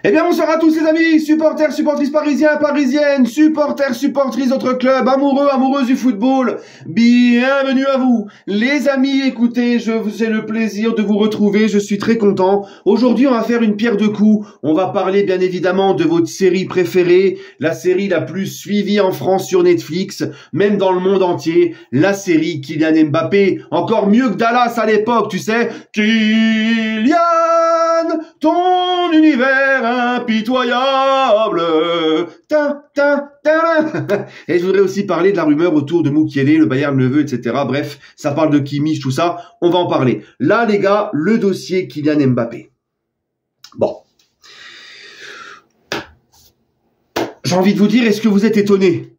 Eh bien, bonsoir à tous les amis, supporters, supportrices parisiens, parisiennes, supporters, supportrices d'autres clubs, amoureux, amoureuses du football. Bienvenue à vous. Les amis, écoutez, j'ai le plaisir de vous retrouver, je suis très content. Aujourd'hui, on va faire une pierre deux coups. On va parler bien évidemment de votre série préférée, la série la plus suivie en France sur Netflix, même dans le monde entier, la série Kylian Mbappé. Encore mieux que Dallas à l'époque, tu sais. Kylian, ton univers impitoyable. Ta, ta, ta. Et je voudrais aussi parler de la rumeur autour de Mukiele, le Bayern le veut, etc. Bref, ça parle de Kimmich, tout ça. On va en parler. Là, les gars, le dossier Kylian Mbappé. Bon. J'ai envie de vous dire, est-ce que vous êtes étonnés?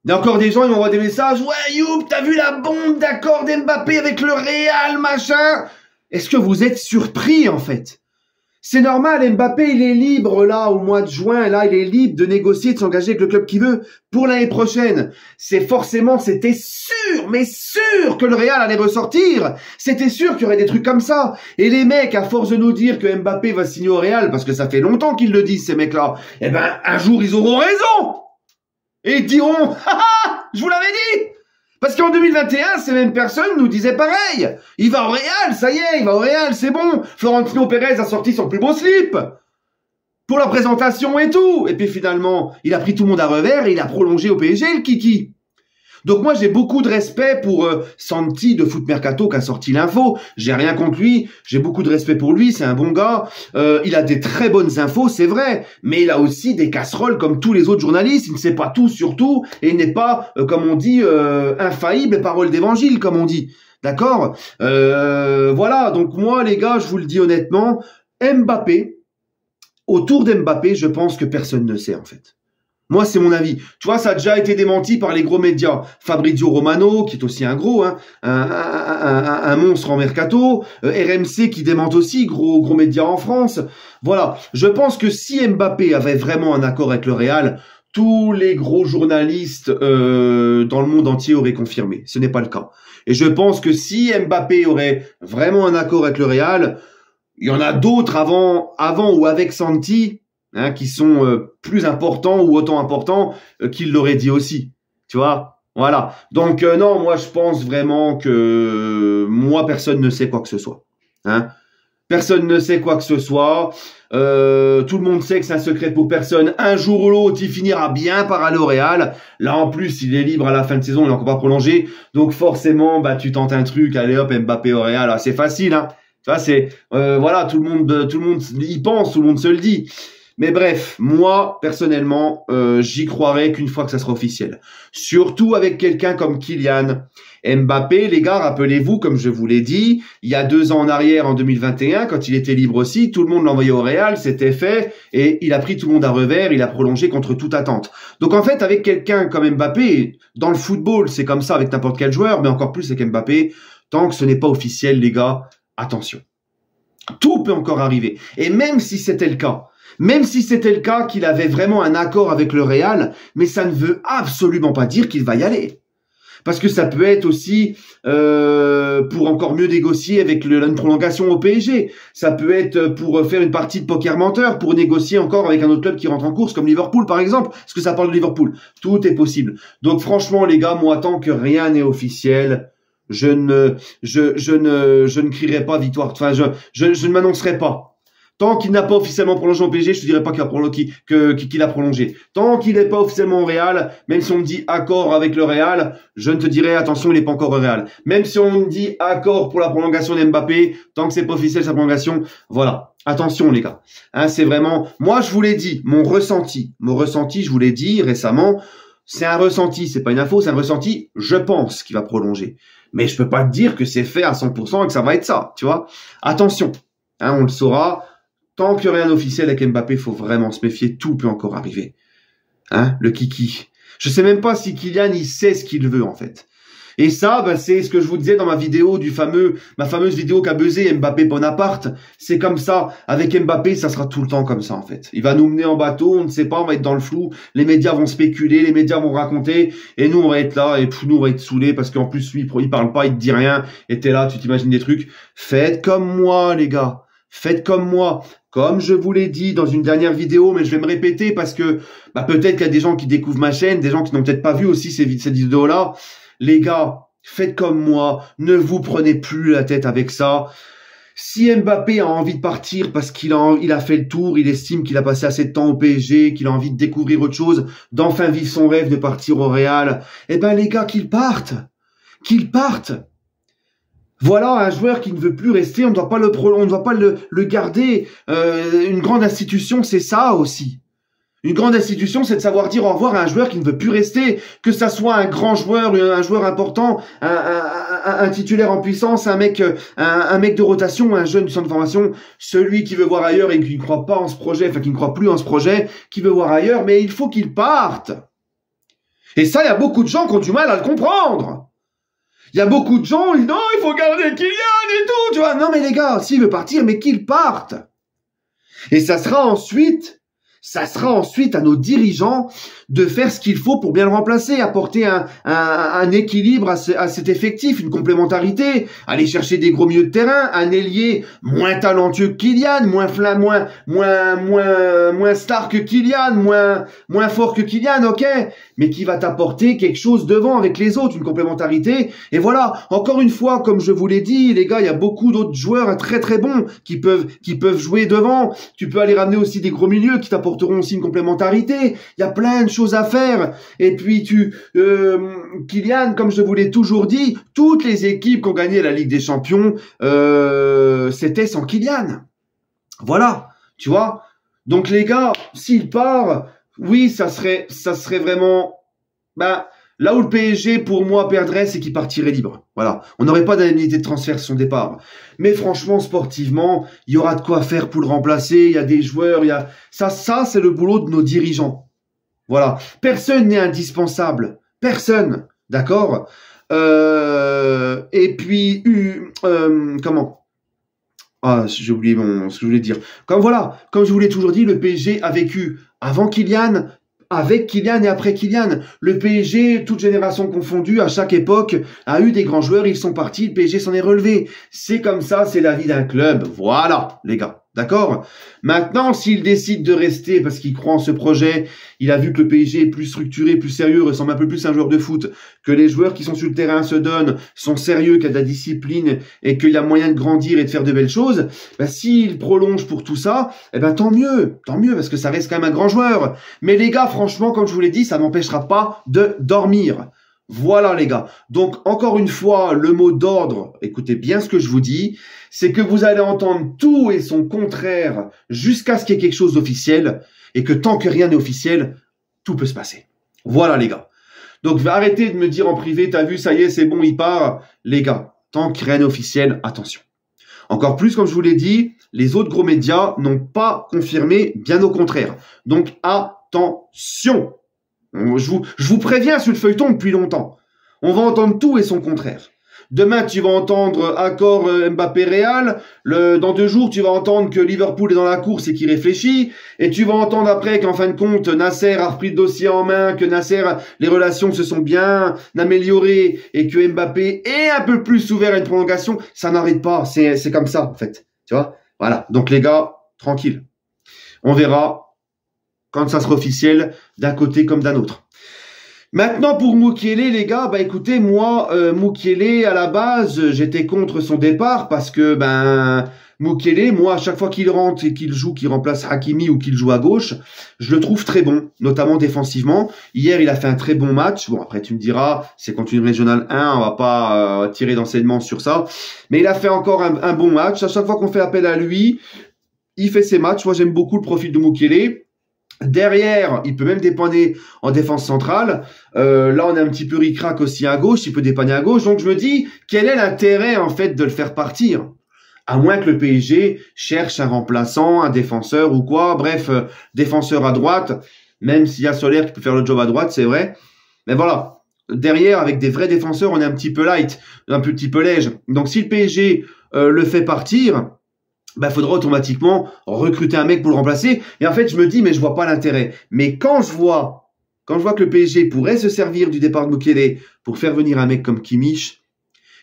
Il y a encore des gens, ils m'envoient des messages. Ouais, Youp, t'as vu la bombe d'accord d'Mbappé avec le Real, machin? Est-ce que vous êtes surpris, en fait? C'est normal, Mbappé, il est libre, là, au mois de juin, là, il est libre de négocier, de s'engager avec le club qu'il veut pour l'année prochaine. C'était sûr, mais sûr que le Real allait ressortir. C'était sûr qu'il y aurait des trucs comme ça. Et les mecs, à force de nous dire que Mbappé va signer au Real, parce que ça fait longtemps qu'ils le disent, ces mecs-là, eh ben, un jour, ils auront raison. Et ils diront, haha, je vous l'avais dit. Parce qu'en 2021, ces mêmes personnes nous disaient pareil. Il va au Real, ça y est, il va au Real, c'est bon. Florentino Pérez a sorti son plus beau slip. Pour la présentation et tout. Et puis finalement, il a pris tout le monde à revers et il a prolongé au PSG, le Kiki. Donc moi, j'ai beaucoup de respect pour Santi de Foot Mercato qui a sorti l'info. J'ai rien contre lui. J'ai beaucoup de respect pour lui. C'est un bon gars. Il a des très bonnes infos, c'est vrai. Mais il a aussi des casseroles comme tous les autres journalistes. Il ne sait pas tout sur tout. Et il n'est pas, comme on dit, infaillible, parole d'évangile, comme on dit. D'accord. Voilà. Donc moi, les gars, je vous le dis honnêtement, Mbappé, autour d'Mbappé, je pense que personne ne sait en fait. Moi, c'est mon avis. Tu vois, ça a déjà été démenti par les gros médias. Fabrizio Romano, qui est aussi un gros, hein, un monstre en mercato. RMC qui démente aussi, gros médias en France. Voilà. Je pense que si Mbappé avait vraiment un accord avec le Real, tous les gros journalistes dans le monde entier auraient confirmé. Ce n'est pas le cas. Et je pense que si Mbappé aurait vraiment un accord avec le Real, il y en a d'autres avant ou avec Santi, hein, qui sont plus importants ou autant importants qu'il l'aurait dit aussi, tu vois, voilà. Donc non, moi je pense vraiment que personne ne sait quoi que ce soit, hein. Personne ne sait quoi que ce soit. Tout le monde sait que c'est un secret pour personne. Un jour ou l'autre, il finira bien par aller au Real. Là, en plus, il est libre à la fin de saison, il n'est encore pas prolongé. Donc forcément, bah tu tentes un truc, allez hop, Mbappé au Real, c'est facile, hein. Tu vois, c'est voilà, tout le monde y pense, tout le monde se le dit. Mais bref, moi, personnellement, j'y croirais qu'une fois que ça sera officiel. Surtout avec quelqu'un comme Kylian Mbappé. Les gars, rappelez-vous, comme je vous l'ai dit, il y a 2 ans en arrière, en 2021, quand il était libre aussi, tout le monde l'envoyait au Real, c'était fait, et il a pris tout le monde à revers, il a prolongé contre toute attente. Donc en fait, avec quelqu'un comme Mbappé, dans le football, c'est comme ça avec n'importe quel joueur, mais encore plus avec Mbappé, tant que ce n'est pas officiel, les gars, attention. Tout peut encore arriver. Et même si c'était le cas, qu'il avait vraiment un accord avec le Real, mais ça ne veut absolument pas dire qu'il va y aller. Parce que ça peut être aussi pour encore mieux négocier avec une prolongation au PSG. Ça peut être pour faire une partie de poker menteur, pour négocier encore avec un autre club qui rentre en course, comme Liverpool par exemple, parce que ça parle de Liverpool. Tout est possible. Donc franchement les gars, moi tant que rien n'est officiel, je ne crierai pas victoire. Enfin, je ne m'annoncerai pas. Tant qu'il n'a pas officiellement prolongé au PSG, je te dirai pas qu'il a prolongé. Tant qu'il n'est pas officiellement au Real, même si on me dit accord avec le Real, je ne te dirai attention, il n'est pas encore au Real. Même si on me dit accord pour la prolongation d'Mbappé, tant que c'est pas officiel sa prolongation, voilà. Attention les gars. Hein, c'est vraiment, moi je vous l'ai dit, mon ressenti, je vous l'ai dit récemment, c'est un ressenti, c'est pas une info, c'est un ressenti, je pense qu'il va prolonger. Mais je peux pas te dire que c'est fait à 100% et que ça va être ça, tu vois. Attention, hein, on le saura. Tant qu'il n'y a rien d'officiel avec Mbappé, il faut vraiment se méfier. Tout peut encore arriver. Hein, le kiki. Je sais même pas si Kylian, il sait ce qu'il veut, en fait. Et ça, bah, c'est ce que je vous disais dans ma vidéo ma fameuse vidéo qu'a buzzé Mbappé Bonaparte. C'est comme ça. Avec Mbappé, ça sera tout le temps comme ça, en fait. Il va nous mener en bateau, on ne sait pas, on va être dans le flou. Les médias vont spéculer, les médias vont raconter. Et nous, on va être là, et nous, on va être saoulés parce qu'en plus, lui, il parle pas, il te dit rien. Et t'es là, tu t'imagines des trucs. Faites comme moi, les gars. Faites comme moi. comme je vous l'ai dit dans une dernière vidéo, mais je vais me répéter parce que peut-être qu'il y a des gens qui découvrent ma chaîne, des gens qui n'ont peut-être pas vu aussi cette vidéo-là. Les gars, faites comme moi, ne vous prenez plus la tête avec ça. Si Mbappé a envie de partir parce qu'il a fait le tour, il estime qu'il a passé assez de temps au PSG, qu'il a envie de découvrir autre chose, d'enfin vivre son rêve de partir au Real, eh ben les gars, qu'il parte. Qu'il parte. Voilà un joueur qui ne veut plus rester, on ne doit pas le garder. Une grande institution, c'est ça aussi. Une grande institution, c'est de savoir dire au revoir à un joueur qui ne veut plus rester, que ça soit un grand joueur, un joueur important, un titulaire en puissance, un mec de rotation, un jeune du centre de formation, celui qui veut voir ailleurs et qui ne croit pas en ce projet, enfin qui ne croit plus en ce projet, qui veut voir ailleurs, mais il faut qu'il parte. Et ça, il y a beaucoup de gens qui ont du mal à le comprendre. Il y a beaucoup de gens qui disent non, il faut garder Kylian et tout, tu vois. Non mais les gars, s'il veut partir, mais qu'il parte. Et ça sera ensuite à nos dirigeants de faire ce qu'il faut pour bien le remplacer, apporter un équilibre à cet effectif, une complémentarité, aller chercher des gros milieux de terrain, un ailier moins talentueux que Kylian, moins star que Kylian, moins fort que Kylian, ok, mais qui va t'apporter quelque chose devant avec les autres, une complémentarité. Et voilà, encore une fois, comme je vous l'ai dit, les gars, il y a beaucoup d'autres joueurs très très bons qui peuvent jouer devant. Tu peux aller ramener aussi des gros milieux qui t'apporteront aussi une complémentarité. Il y a plein de choses à faire. Et puis Kylian, comme je vous l'ai toujours dit, toutes les équipes qui ont gagné la Ligue des Champions, c'était sans Kylian. Voilà, tu vois. Donc les gars, s'il part, oui, ça serait vraiment, là où le PSG, pour moi, perdrait, c'est qu'il partirait libre. Voilà. On n'aurait pas d'indemnité de transfert sur son départ. Mais franchement, sportivement, il y aura de quoi faire pour le remplacer. Il y a des joueurs, ça, c'est le boulot de nos dirigeants. Voilà. Personne n'est indispensable. Personne. D'accord? Et puis, comment? Ah, j'ai oublié ce que je voulais dire. Comme je vous l'ai toujours dit, le PSG a vécu avant Kylian, avec Kylian et après Kylian. Le PSG, toute génération confondue, à chaque époque, a eu des grands joueurs, ils sont partis, le PSG s'en est relevé. C'est comme ça, c'est la vie d'un club. Voilà, les gars. D'accord? Maintenant, s'il décide de rester parce qu'il croit en ce projet, il a vu que le PSG est plus structuré, plus sérieux, ressemble un peu plus à un joueur de foot, que les joueurs qui sont sur le terrain se donnent, sont sérieux, qu'il y a de la discipline et qu'il y a moyen de grandir et de faire de belles choses, s'il prolonge pour tout ça, tant mieux, parce que ça reste quand même un grand joueur. Mais les gars, franchement, comme je vous l'ai dit, ça n'empêchera pas de dormir. Voilà les gars. Donc encore une fois, le mot d'ordre, écoutez bien ce que je vous dis, c'est que vous allez entendre tout et son contraire jusqu'à ce qu'il y ait quelque chose d'officiel et que tant que rien n'est officiel, tout peut se passer. Voilà les gars. Donc arrêtez de me dire en privé, t'as vu, ça y est, c'est bon, il part. Les gars, tant que rien n'est officiel, attention. Encore plus, comme je vous l'ai dit, les autres gros médias n'ont pas confirmé, bien au contraire. Donc attention. Je vous préviens sur le feuilleton depuis longtemps. On va entendre tout et son contraire. Demain, tu vas entendre accord Mbappé-Real. Dans 2 jours, tu vas entendre que Liverpool est dans la course et qu'il réfléchit. Et tu vas entendre après qu'en fin de compte, Nasser a repris le dossier en main, que Nasser, les relations se sont bien améliorées et que Mbappé est un peu plus ouvert à une prolongation. Ça n'arrête pas. C'est comme ça, en fait. Tu vois? Voilà. Donc, les gars, tranquille. On verra quand ça sera officiel, d'un côté comme d'un autre. Maintenant, pour Mukiele, les gars, écoutez, moi, Mukiele, à la base, j'étais contre son départ parce que, Mukiele, moi, à chaque fois qu'il rentre et qu'il joue, qu'il remplace Hakimi ou qu'il joue à gauche, je le trouve très bon, notamment défensivement. Hier, il a fait un très bon match. Bon, après, tu me diras, c'est contre une régionale 1, on va pas tirer d'enseignement sur ça. Mais il a fait encore un bon match. À chaque fois qu'on fait appel à lui, il fait ses matchs. Moi, j'aime beaucoup le profil de Mukiele. Derrière, il peut même dépanner en défense centrale. Là, on est un petit peu ric-rac aussi à gauche. Il peut dépanner à gauche. Donc, je me dis, quel est l'intérêt, en fait, de le faire partir? À moins que le PSG cherche un remplaçant, un défenseur ou quoi. Bref, défenseur à droite. Même s'il y a Soler qui peut faire le job à droite, c'est vrai. Mais voilà. Derrière, avec des vrais défenseurs, on est un petit peu light, un petit peu léger. Donc, si le PSG le fait partir, faudra automatiquement recruter un mec pour le remplacer. Et en fait, je me dis, mais je vois pas l'intérêt. Mais quand je vois que le PSG pourrait se servir du départ de Mukiele pour faire venir un mec comme Kimmich,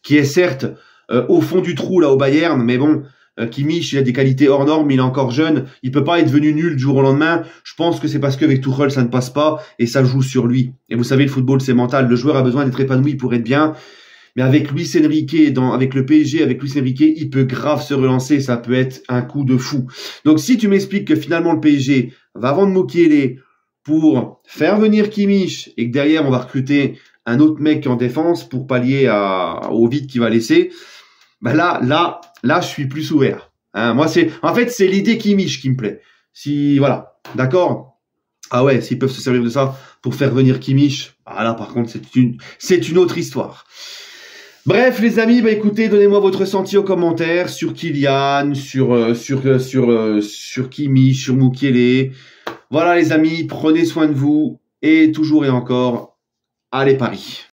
qui est certes au fond du trou là au Bayern, mais bon, Kimmich, il a des qualités hors normes, il est encore jeune, il peut pas être devenu nul du jour au lendemain. Je pense que c'est parce qu'avec Tuchel, ça ne passe pas et ça joue sur lui. Et vous savez, le football, c'est mental. Le joueur a besoin d'être épanoui pour être bien. Mais avec Luis Enrique, avec le PSG, avec Luis Enrique, il peut grave se relancer. Ça peut être un coup de fou. Donc, si tu m'expliques que finalement le PSG va vendre Mukiele pour faire venir Kimmich et que derrière, on va recruter un autre mec en défense pour pallier au vide qu'il va laisser, ben là, je suis plus ouvert. Hein, moi, en fait, c'est l'idée Kimmich qui me plaît. Si, voilà, d'accord. Ah ouais, s'ils peuvent se servir de ça pour faire venir Kimmich, ah là, par contre, c'est une autre histoire. Bref, les amis, bah écoutez, donnez-moi votre ressenti aux commentaires sur Kylian, sur Kimmich, sur Mukiele. Voilà, les amis, prenez soin de vous et toujours et encore, allez Paris.